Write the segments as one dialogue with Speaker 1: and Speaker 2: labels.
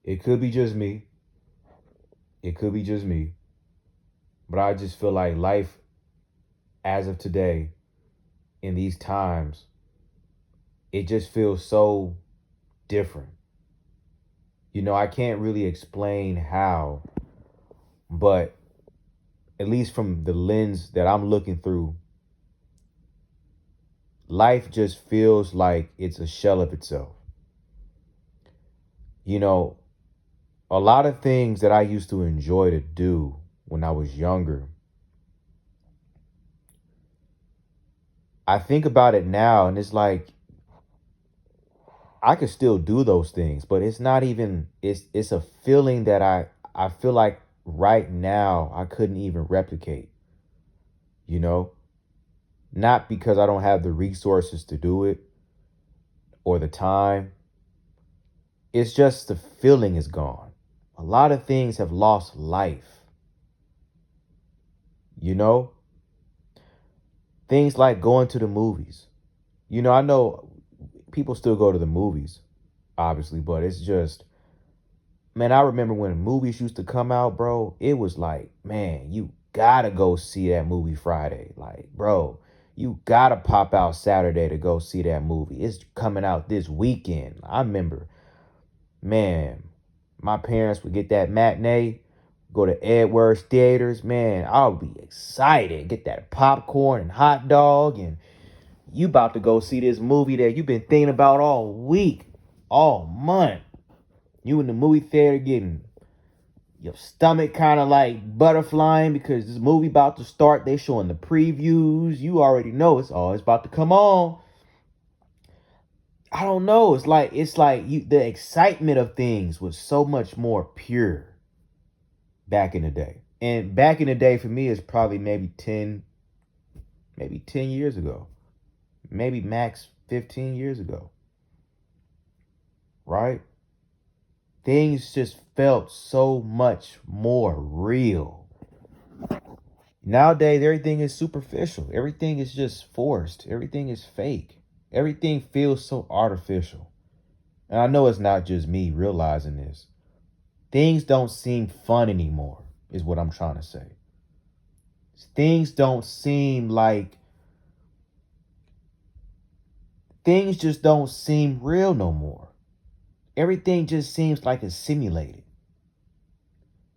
Speaker 1: It could be just me. It could be just me. But I just feel like life as of today, in these times, it just feels so different. I can't really explain how, but at least from the lens that I'm looking through, life just feels like it's a shell of itself. You know, a lot of things that I used to enjoy to do when I was younger, I think about it now and it's like I could still do those things, but it's not even it's a feeling that I feel like right now I couldn't even replicate, you know? Not because I don't have the resources to do it or the time. It's just the feeling is gone. A lot of things have lost life, you know? Things like going to the movies. I know people still go to the movies, obviously, but it's just, man, I remember when movies used to come out, bro, it was like, man, you gotta go see that movie Friday. Like, bro, you gotta pop out Saturday to go see that movie. It's coming out this weekend. I remember, man, my parents would get that matinee, go to Edwards Theaters, man, I would be excited. Get that popcorn and hot dog, and you about to go see this movie that you've been thinking about all week, all month. You in the movie theater getting your stomach kind of like butterflying because this movie about to start. They showing the previews. You already know it's always about to come on. I don't know. It's like the excitement of things was so much more pure back in the day. And back in the day for me is probably maybe 10 years ago. Maybe max 15 years ago. Right? Things just felt so much more real. Nowadays, everything is superficial. Everything is just forced. Everything is fake. Everything feels so artificial. And I know it's not just me realizing this. Things don't seem fun anymore, is what I'm trying to say. Things don't seem like, things just don't seem real no more. Everything just seems like it's simulated.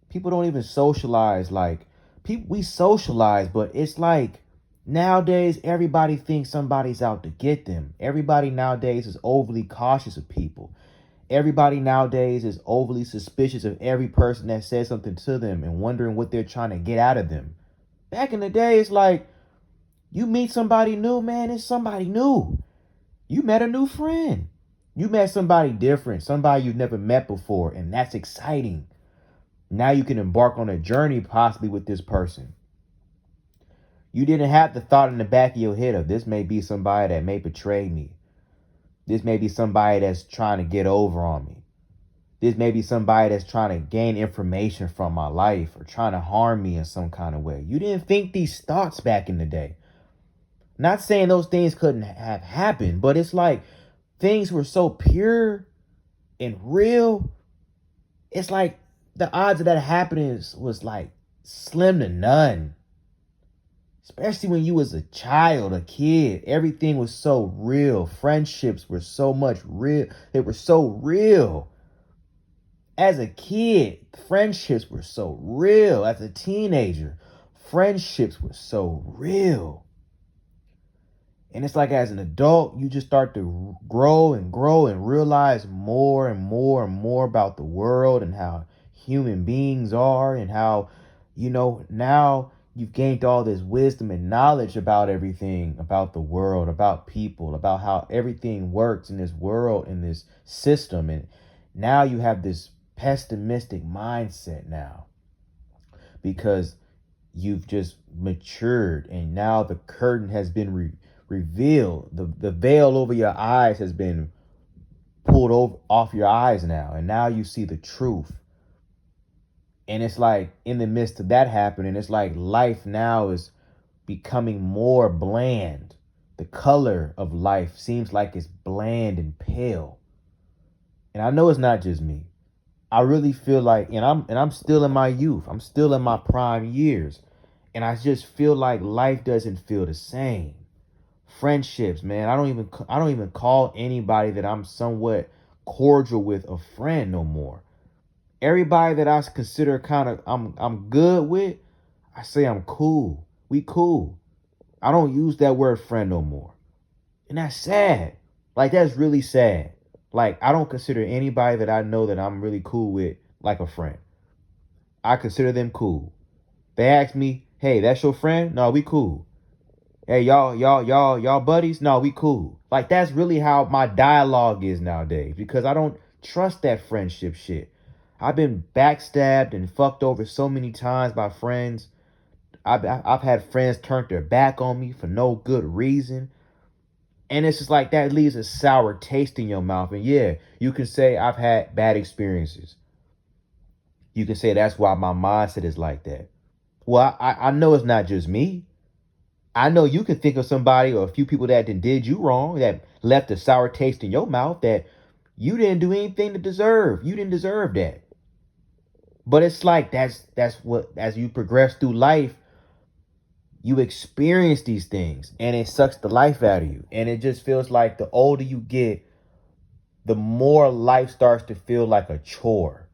Speaker 1: People don't even socialize like people. We socialize, but it's like nowadays everybody thinks somebody's out to get them. Everybody nowadays is overly cautious of people. Everybody nowadays is overly suspicious of every person that says something to them and wondering what they're trying to get out of them. Back in the day, it's like you meet somebody new, man, it's somebody new. You met a new friend. You met somebody different, somebody you've never met before, and that's exciting. Now you can embark on a journey possibly with this person. You didn't have the thought in the back of your head of this may be somebody that may betray me. This may be somebody that's trying to get over on me. This may be somebody that's trying to gain information from my life or trying to harm me in some kind of way. You didn't think these thoughts back in the day. Not saying those things couldn't have happened, but it's like things were so pure and real. It's like the odds of that happening was like slim to none. Especially when you was a child, a kid, everything was so real. Friendships were so much real. They were so real. As a kid, friendships were so real. As a teenager, friendships were so real. And it's like as an adult, you just start to grow and realize more and more and more about the world and how human beings are and how, now you've gained all this wisdom and knowledge about everything, about the world, about people, about how everything works in this world, in this system. And now you have this pessimistic mindset now because you've just matured and now the curtain has been revealed. The veil over your eyes has been pulled over off your eyes now, and now you see the truth. And it's like in the midst of that happening, it's like life now is becoming more bland. The color of life seems like it's bland and pale. And I know it's not just me. I really feel like, and I'm still in my youth. I'm still in my prime years. And I just feel like life doesn't feel the same. Friendships, man. I don't even call anybody that I'm somewhat cordial with a friend no more. Everybody that I consider kind of I'm good with, I say I'm cool. We cool. I don't use that word friend no more. And that's sad. Like that's really sad. Like I don't consider anybody that I know that I'm really cool with like a friend. I consider them cool. They ask me, "Hey, that's your friend?" No, we cool. Hey, y'all buddies? No, we cool. Like that's really how my dialogue is nowadays because I don't trust that friendship shit. I've been backstabbed and fucked over so many times by friends. I've had friends turn their back on me for no good reason. And it's just like that leaves a sour taste in your mouth. And yeah, you can say I've had bad experiences. You can say that's why my mindset is like that. Well, I know it's not just me. I know you can think of somebody or a few people that did you wrong, that left a sour taste in your mouth that you didn't do anything to deserve. You didn't deserve that. But it's like that's what as you progress through life, you experience these things and it sucks the life out of you. And it just feels like the older you get, the more life starts to feel like a chore.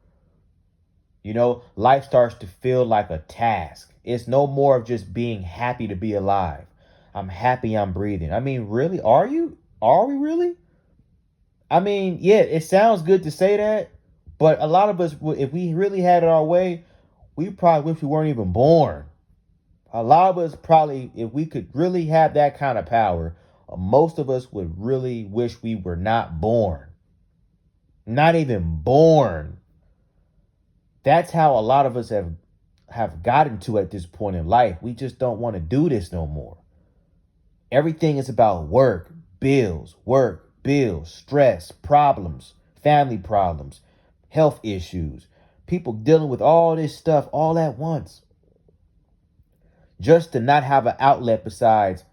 Speaker 1: Life starts to feel like a task. It's no more of just being happy to be alive. I'm happy I'm breathing. I mean, really? Are you? Are we really? I mean, yeah, it sounds good to say that, but a lot of us, if we really had it our way, we probably wish we weren't even born. A lot of us probably, if we could really have that kind of power, most of us would really wish we were not born. Not even born. That's how a lot of us have gotten to at this point in life. We just don't want to do this no more. Everything is about work, bills, stress, problems, family problems, health issues, people dealing with all this stuff all at once. Just to not have an outlet besides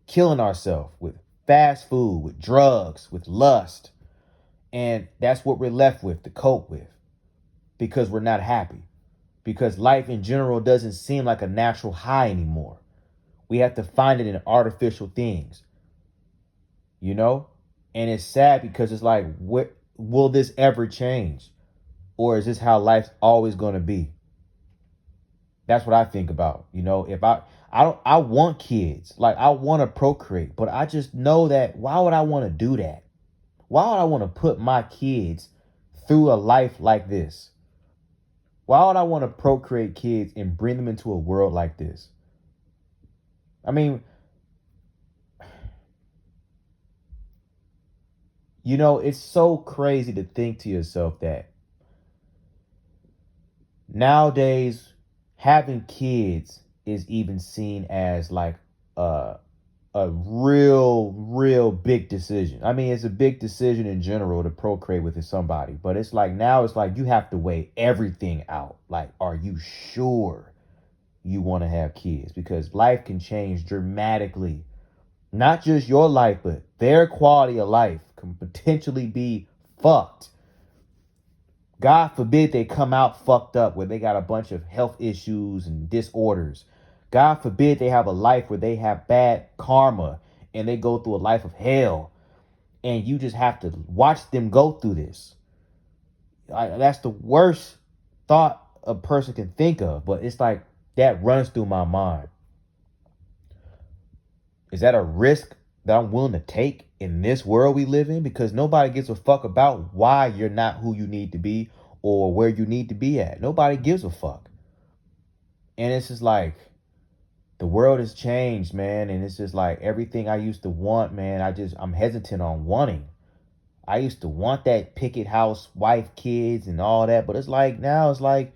Speaker 1: killing ourselves with fast food, with drugs, with lust. And that's what we're left with to cope with because we're not happy. Because life in general doesn't seem like a natural high anymore. We have to find it in artificial things, you know? And it's sad because it's like, what will this ever change? Or is this how life's always going to be? That's what I think about. If I want kids, like I want to procreate, but I just know that why would I want to do that? Why would I want to put my kids through a life like this? Why would I want to procreate kids and bring them into a world like this? I mean, it's so crazy to think to yourself that nowadays having kids is even seen as like a a real big decision. I mean, it's a big decision in general to procreate with somebody, but it's like now it's like you have to weigh everything out. Like, are you sure you want to have kids? Because life can change dramatically. Not just your life, but their quality of life can potentially be fucked. God forbid they come out fucked up where they got a bunch of health issues and disorders. God forbid they have a life where they have bad karma and they go through a life of hell. And you just have to watch them go through this. That's the worst thought a person can think of. But it's like that runs through my mind. Is that a risk that I'm willing to take in this world we live in? Because nobody gives a fuck about why you're not who you need to be or where you need to be at. Nobody gives a fuck. And it's just like the world has changed, man. And it's just like everything I used to want, man, I'm hesitant on wanting. I used to want that picket house, wife, kids, and all that. But it's like now it's like,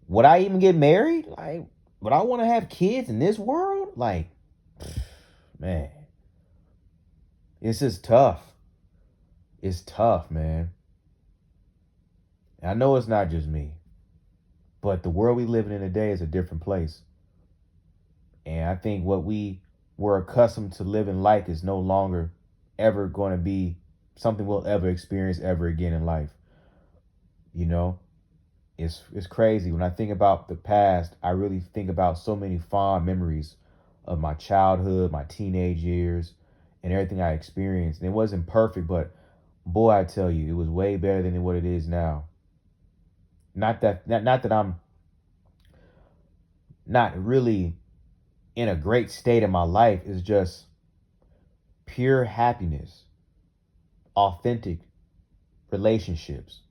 Speaker 1: would I even get married? Like, would I want to have kids in this world? Like, man, it's just tough. It's tough, man. And I know it's not just me, but the world we living in today is a different place. And I think what we were accustomed to living like is no longer ever going to be something we'll ever experience ever again in life. You know, it's crazy. When I think about the past, I really think about so many fond memories of my childhood, my teenage years, and everything I experienced. And it wasn't perfect, but boy, I tell you, it was way better than what it is now. Not that I'm not really in a great state in my life. It's just pure happiness, authentic relationships,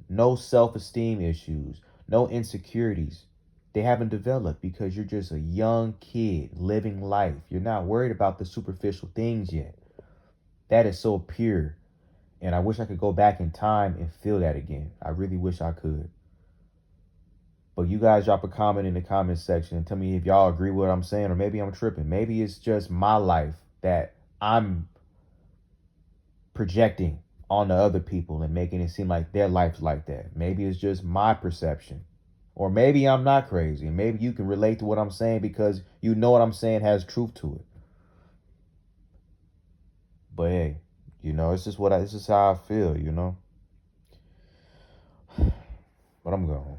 Speaker 1: no self-esteem issues, no insecurities. They haven't developed because you're just a young kid living life. You're not worried about the superficial things yet. That is so pure. And I wish I could go back in time and feel that again. I really wish I could. But you guys drop a comment in the comment section and tell me if y'all agree with what I'm saying, or maybe I'm tripping. Maybe it's just my life that I'm projecting on the other people and making it seem like their life's like that. Maybe it's just my perception. Or maybe I'm not crazy. And maybe you can relate to what I'm saying because you know what I'm saying has truth to it. But hey, it's just this is how I feel, But I'm going.